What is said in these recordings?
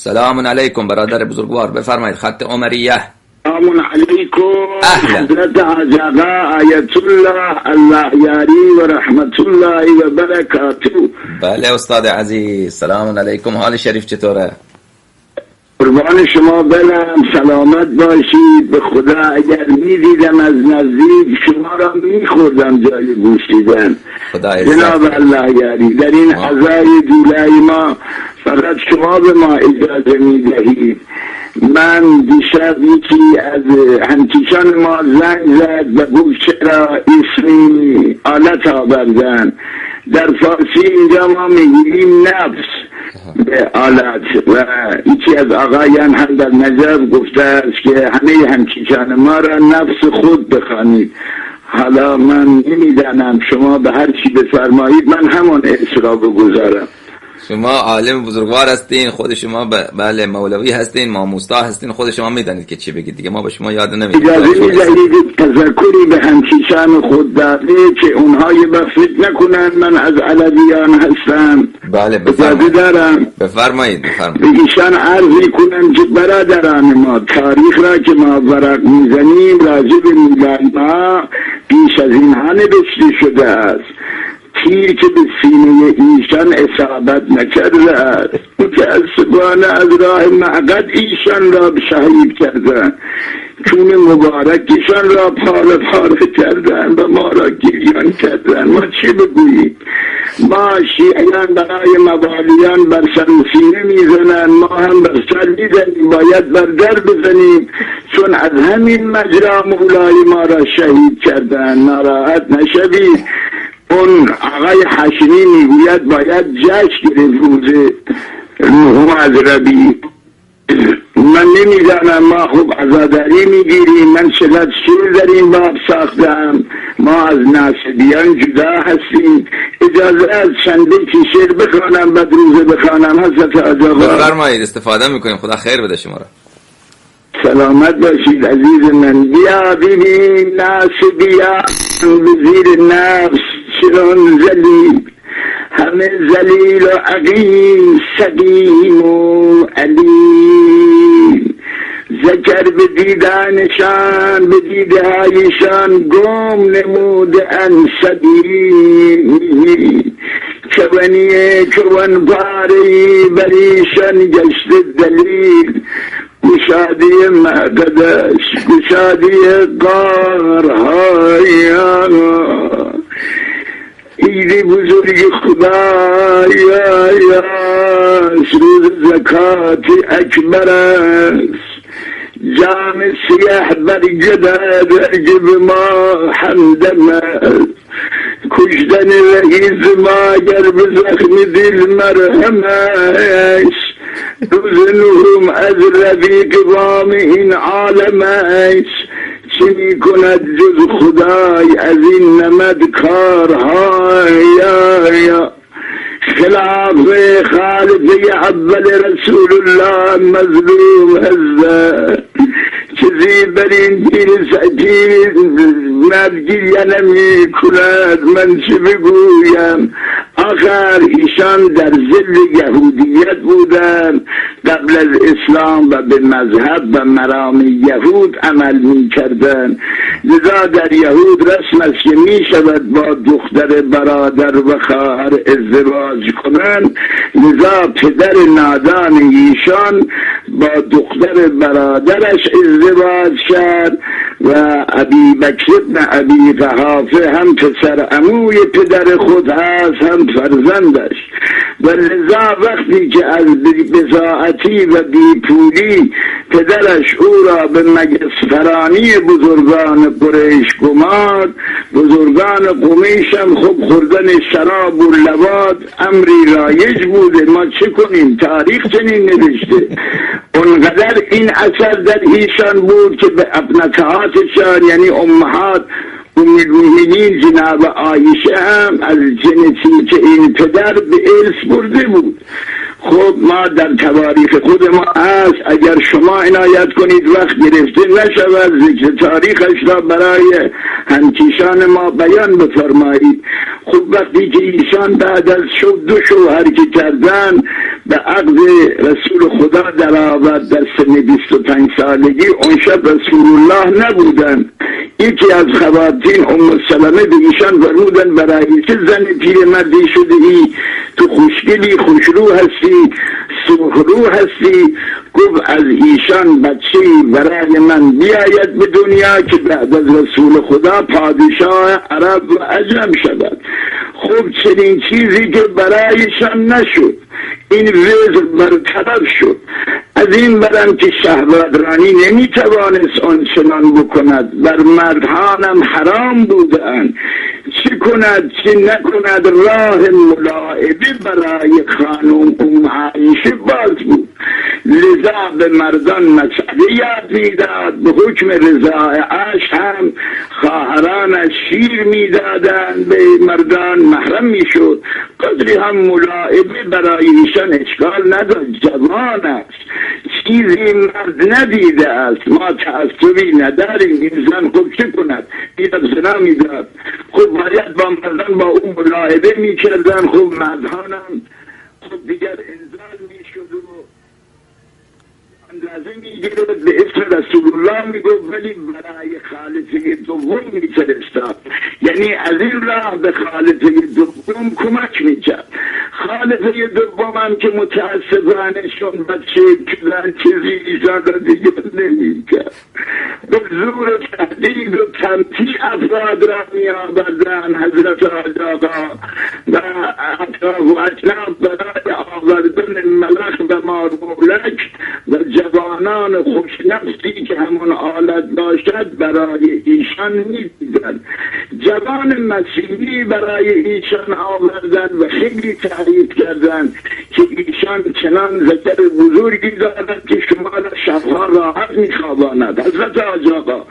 سلام علیکم برادر بزرگوار، بفرمایید. خط عمریه. سلام علیکم اهلا. حضرت آقا آیت الله یاری و رحمت الله و برکاته. بله استاد عزیز، سلام علیکم. حال شریف چطوره؟ قربان شما برم، سلامت باشید. به خدا اگر میدیدم از نزدیک شما را میخوردم جای گوشیدن. جناب الله یاری، در این عزای دولای ما فقط شما به ما اجازه میدهید. من دیشب یکی از همکیشان ما زنگ زد و گفت چرا اسمی آلت آوردن. در فارسی اینجا ما میگیم نفس به آلت، و یکی از آقایان هم در نجف گفته است که همه همکیشان ما را نفس خود بخوانید. حالا من نمیدانم، شما به هر چی بفرمایید من همون اسم را بگذارم. شما عالم بزرگوار هستین، خود شما بله مولوی هستین، ماموستا هستین، خود شما میدانید که چی بگید دیگه، ما به شما یاد نمیدیم. اجازه میدهید تذکری به همکیشان خود داده که اونها یه فکر نکنن من از علویان هستم. بله اجازه دارم. بفرمایید. به ایشان عرض کنم که برادران ما تاریخ را که ما ورق میزنیم راجع به میلاد ما پیش از این ها نوشته شده است. تیر که به سینه ایشان اصابت نکرده است، متاسفانه از راه معقد ایشان را شهید کردن، چون مبارکشان را پاره پاره کردن و ما را گریان کردن. ما چی بگوییم؟ ما شیعیان برای موالیان بر سر سینه میزنن، ما هم بر سر میزنیم، باید بر در بزنیم، چون از همین مجرا مولای ما را شهید کردن. ناراحت نشوید. اون آقای حشمی میگوید باید جشن گرفت روز نهم از ربیع. من نمیدانم، ما خوب عزاداری میگیریم. من چقدر شیر در این باب ساختم. ما از ناصبیان جدا هستیم. اجازه از چند بیت شعر بخوانم بعد روزه بخوانم حضرت آقا؟ بفرمایید، استفاده میکنیم. خدا خیر بده شما را. سلامت باشید عزیز من. بیا ببین ناصبیان به زیر نفس چرون زلیل، همه زلیل و عقیم، سقیم و علیم. ذکر به دیدانشان، به دیده هایشان گم نموده ان سبیل. چونیه چون پاری بریشان گشت دلیل. گشادی مقدش، گشادی قارهایان، عید بزرگ خدایاست، روز زکات اکبر است. جام سیاه برگده در جب ما همدم است. کشتن رئیس ما گر به زخم دل مرهم است. روز نهم از رفیق وام این عالم است. چه می کند جز خدای از این نمد کارهای؟ خلاف خالفه اول رسول الله مظلوم هست. چیزی بر این دین سجید مدگیریه نمی کند. من چه بگویم؟ آخر ایشان در ظل یهودیت بودن، قبل از اسلام و به مذهب و مرام یهود عمل می کردن. لذا در یهود رسم است که می شود با دختر برادر و خواهر ازدواج کنند. لذا پدر نادان ایشان با دختر برادرش ازدواج کرد و ابی بکر ابن ابی قحافه هم پسر عموی پدر خود هست هم فرزندش. و لذا وقتی که از بضاعتی و بیپولی پدرش او را به مگسفرانی بزرگان قریش گمارد، بزرگان قمیش هم خب خوردن شراب و لواط امری رایج بوده. ما چه کنیم؟ تاریخ چنین نوشته. اونقدر این اثر در ایشان بود که به ابنتهاتشان یعنی امهات المؤمنین جناب عایشه هم از ژنتیک این پدر به ارث برده بود. خب ما در تواریخ خود ما هست، اگر شما عنایت کنید وقت گرفته نشود ذکر تاریخش را برای همکیشان ما بیان بفرمایید. خب وقتی که ایشان بعد از دو شوهر که کردن به عقد رسول خدا در آورد در سن 25 سالگی. اون شب رسول الله نبودن. یکی از خواتین ام سلمه به ایشان فرمودن برای چه زن پیرمردی شده ای؟ تو خوشگلی، خوشرو هستی، سرخرو هستی. گفت از ایشان بچه برای من بیاید به دنیا که بعد از رسول خدا پادشاه عرب و عجم شود. خب چنین چیزی که برایشان نشد، این وزر برطرف شد. از این برم که شهوترانی نمیتوانست آنچنان بکند، بر مردانم حرام بودن. چه کند چه نکند راه ملاعبه برای خانم ام عایشه باز بود. لذا به مردان مسئله یاد میداد. به حکم رضاعش هم خواهرانش شیر میدادند، به مردان محرم میشد. قدری هم ملاعبه برای ایشان اشکال نداشت. جوان است، چیزی مرد ندیده است. ما تعصبی نداریم. این زن خب چه کند؟ میداد زنا میداد. خب باید با مردان با اون ملاعبه میکردن. خب مردانم خب دیگر انزال میشد و اندازه میگیرد به اسم رسول الله میگفت، ولی برای خالصه دوم میفرستاد. یعنی از این راه به خالصه دوم کمک میکرد. خالصه دوم هم که متاسفانه شون بچه کلان چیزی ایشان را دیگر نمیکرد. به زور تهدید و تمثیل افراد را میآوردن. حضرت آقا و اطراف و اجناب برای آوردن ملخ و مارمولک و جوانان خوشنفسی که همون آلت باشد برای ایشان میدیدن. جوان مسیحی برای ایشان آوردن و خیلی تعریف کردن که ایشان چنان ذکر بزرگی دارد که شما را شبها راحت میخواباند. حضرت آقا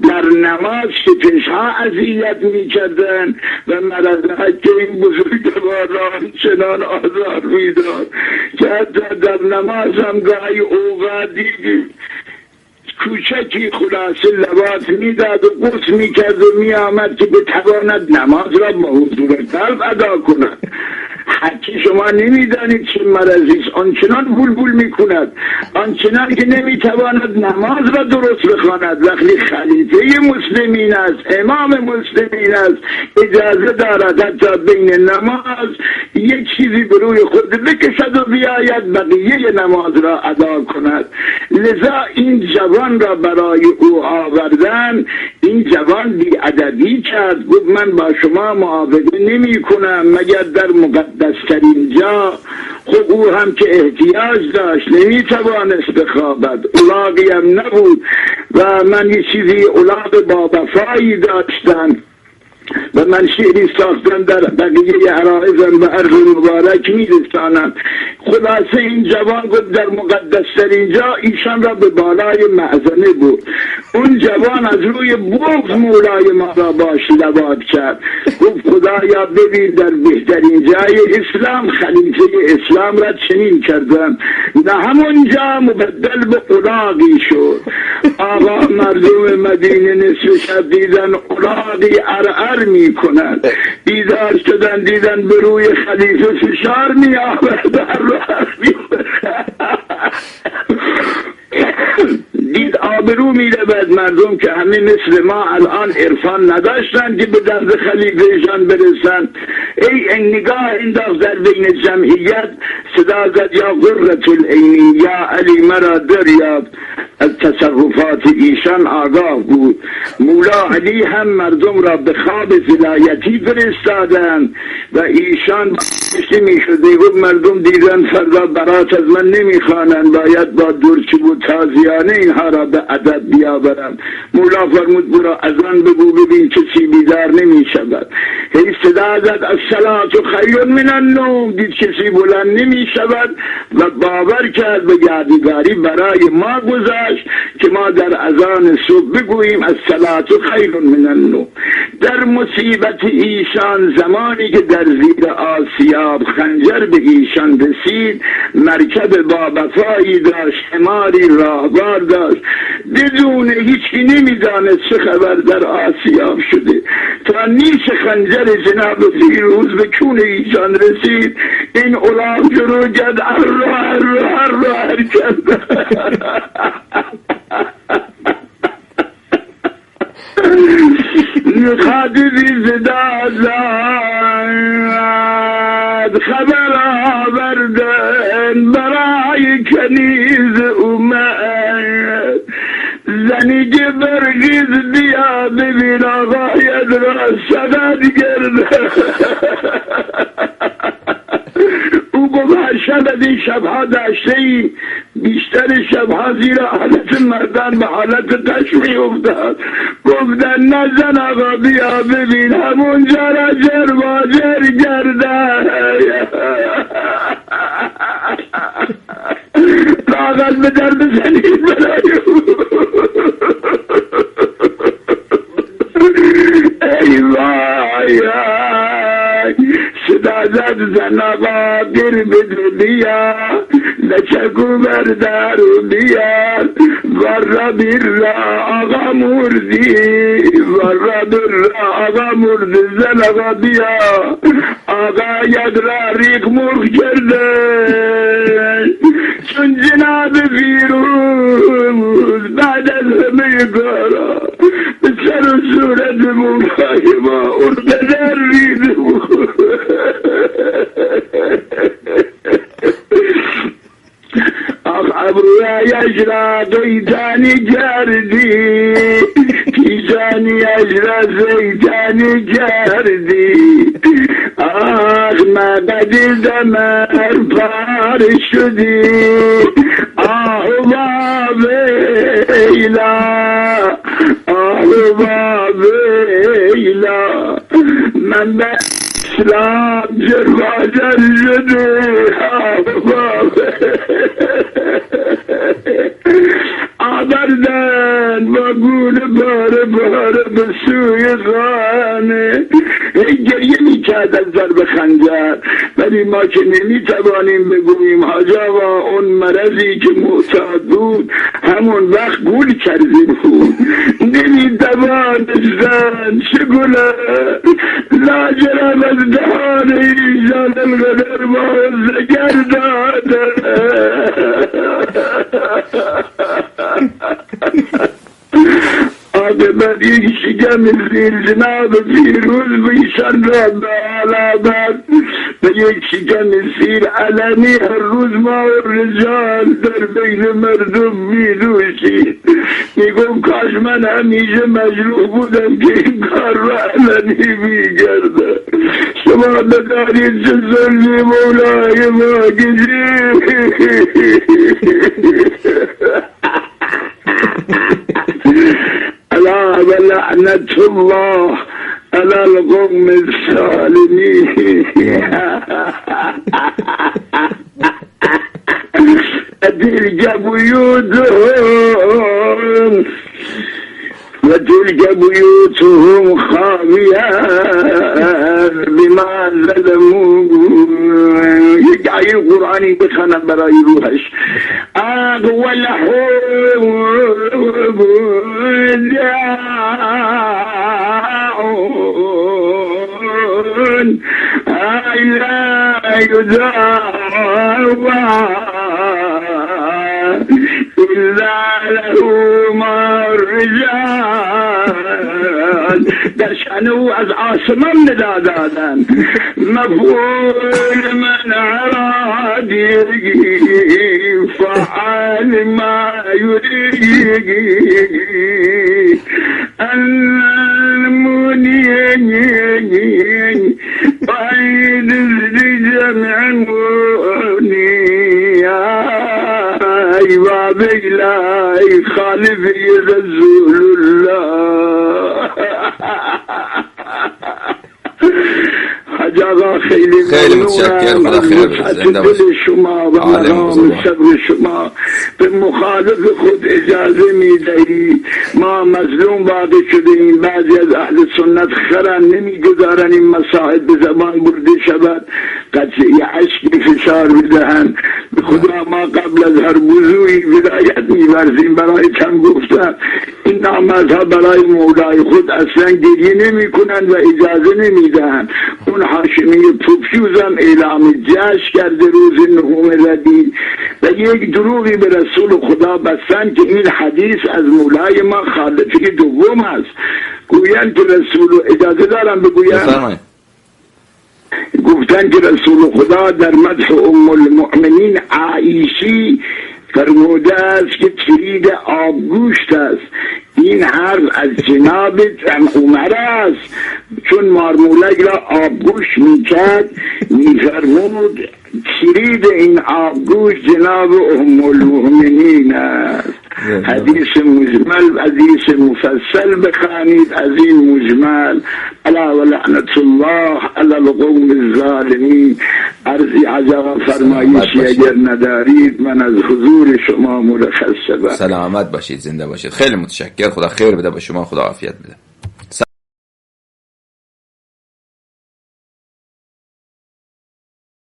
در نماز شپشها اذیت میکردن و مرض که این بزرگواران چنان آزار میداد که حتی در نماز هم گاهی اوقاتی کوچکی خلاصه لباس میداد و قرص میکرد و میآمد که بتواند نماز را با حضور قلب ادا کند. حتی شما نمیدانید چه مرضی است. آنچنان بلبل میکند، آنچنان که نمیتواند نماز را درست بخواند. وقتی خلیفه مسلمین است، امام مسلمین است، اجازه دارد حتی بین نماز یک چیزی به روی خود بکشد و بیاید بقیه نماز را ادا کند. لذا این جوان را برای او آوردن. این جوان بی‌ادبی کرد، گفت من با شما معاوضه نمی کنم مگر در مقدس ترین جا. خب او هم که احتیاج داشت نمیتوانست بخوابد، الاغی هم نبود و من یه چیزی الاغ با وفایی داشتم و من شعری ساختم در بقیه عرائزم و عرض مبارک میرسانم. خلاصه این جوان گفت در مقدس ترین جا ایشان را به بالای معزنه بود. اون جوان از روی بغض مولای ما را باش لواط کرد. گفت خدایا ببین در بهترین جای اسلام خلیفه اسلام را چنین کردم، نه همون جا مبدل به الاغی شد. آقا مردم مدینه نصف شب دیدن الاغی ارعر می کند، بیدار شدن دیدن به روی خلیفه فشار می آورد. دید آبرو می رود مردم که همه مثل ما الان عرفان نداشتن که به دست خلیفهشان برسن. ای نگاه انداخت در بین جمعیت، صدا زد یا قرة العینی، یا علی مرا دریاب. از تصرفات ایشان آگاه بود. مولا علی هم مردم را به خواب ولایتی فرستادند و ایشان می شده. گفت مردم دیدن فردا برات از من نمیخوانند، باید با درچوب و تازیانه اینها را به ادب بیاورم. مولا فرمود برو اذان بگو ببین کسی بیدار نمی شود. هی صدا زد الصلاة خیر من النوم، دید کسی بلند نمی شود و باور کرد به یادگاری برای ما گذاشت که ما در اذان صبح بگوییم الصلاة خیر من النوم. در مصیبت ایشان زمانی که در زیر آسیا شتاب خنجر به ایشان رسید. مرکب با وفایی داشت، حماری راهبار داشت، بدون هیچی نمیدانست چه خبر در آسیاب شده. تا نیش خنجر جناب فیروز به کون ایشان رسید، این اولام شروع کرد ار کرد. خادری زداد خبر آوردن برای کنیز اومد. زنی که برگیز بیا ببین آقایت را سقط کرده. او گفت هر شب از این شبها داشته ای، بیشتر شبها زیر حالت مردان به حالت تشمی افتاد. گفتن نزن آقا بیا ببین همونجا را جر باجر کرده. کاغذ به در بزنید برای ای وای صدا زد زن آقا گر بدو بیا، لچکو بردارو بیا، ورا بیر آقا مردی، ورا بیر آقا مرد. زن آقا بیا، آقا ید را ریک مرغ کرده، چون جناب فیروز بعد از همه کارا به سر و صورت موقعی ما ارددر ریده بود. ابرویش را دیدنی کردی، پیشانیش را زیدنی کردی. آخ مقدر دمر پار شدی، آه ویلا، آه ویلا، من به اسلام جرواجر شده. آوردن با گونه باره به سوی خانه. گریه می کرد از ضرب خنجر، ولی ما که نمی توانیم بگوییم حاج آقا اون مرضی که معتاد بود همون وقت گول کرده بود. نمی توانستن چگونه لاجرم از دهان ایشان القدر باز گرداده. آقابت یک شکم زیر جناب فیروز بیشان را به علامت و یک شکم زیر علمی هر روز ما و رجال در بین مردم می دوشید. میگم کاش من همیشه مجروح بودم که این کار را علمی می کرده. شما ندارید چه ظلمی مولای ما کشید. ألا ولعنة الله على القوم الظالمين. تلك بيوتهم وتلك بيوتهم خاوية بما ظلموا. یک آیه قرآنی بخوانم برای روحش. آب ولحوم داعون لا يداوى إلا له ما الرجال. در شأنه از آسمان ندا دادن مفعول من اراد فعال ما يريد المنين بعيد جمع المنيا بابي لا يخالف رسول الله. حاج آقا خیلی متشکر، خدا خیر بده، زنده باشید. شما و مقام صبر شما. به مخالف خود اجازه میدهی، ما مظلوم واقع شده ایم، بعضی از اهل سنت خرن نمیگذارن این مسائل به زبان برده شود، قطعی عشقی فشار بدهن. به خدا ما قبل از هر وضوعی ولایت میورزیم. برای چند گفتن این نامردها برای مولای خود اصلا گریه نمی کنند و اجازه نمیدن. اون هاشمی پوفیوزم اعلام جشن کرده روز 9 ربیع و یک دروغی به رسول خدا بستن که این حدیث از مولای ما خالفه دوم است. گویند که رسول، اجازه دارم بگویم، گفتن که رسول خدا در مدح ام المؤمنین عایشی فرموده است که چرید آبگوشت است. این حرف از جناب عمر است، چون مارمولک را آبگوشت میکرد میفرمود چرید این آبگوشت جناب ام المؤمنین است. حدیث مجمل، حدیث مفصل بخوانید از این مجمل. الا و لعنت الله علی القوم الظالمین. عرضی عجب فرمایشی اگر ندارید من از حضور شما مرخص شدم. سلامت باشید، زنده باشید. خیلی متشکر، خدا خیر بده به شما، خدا عافیت بده.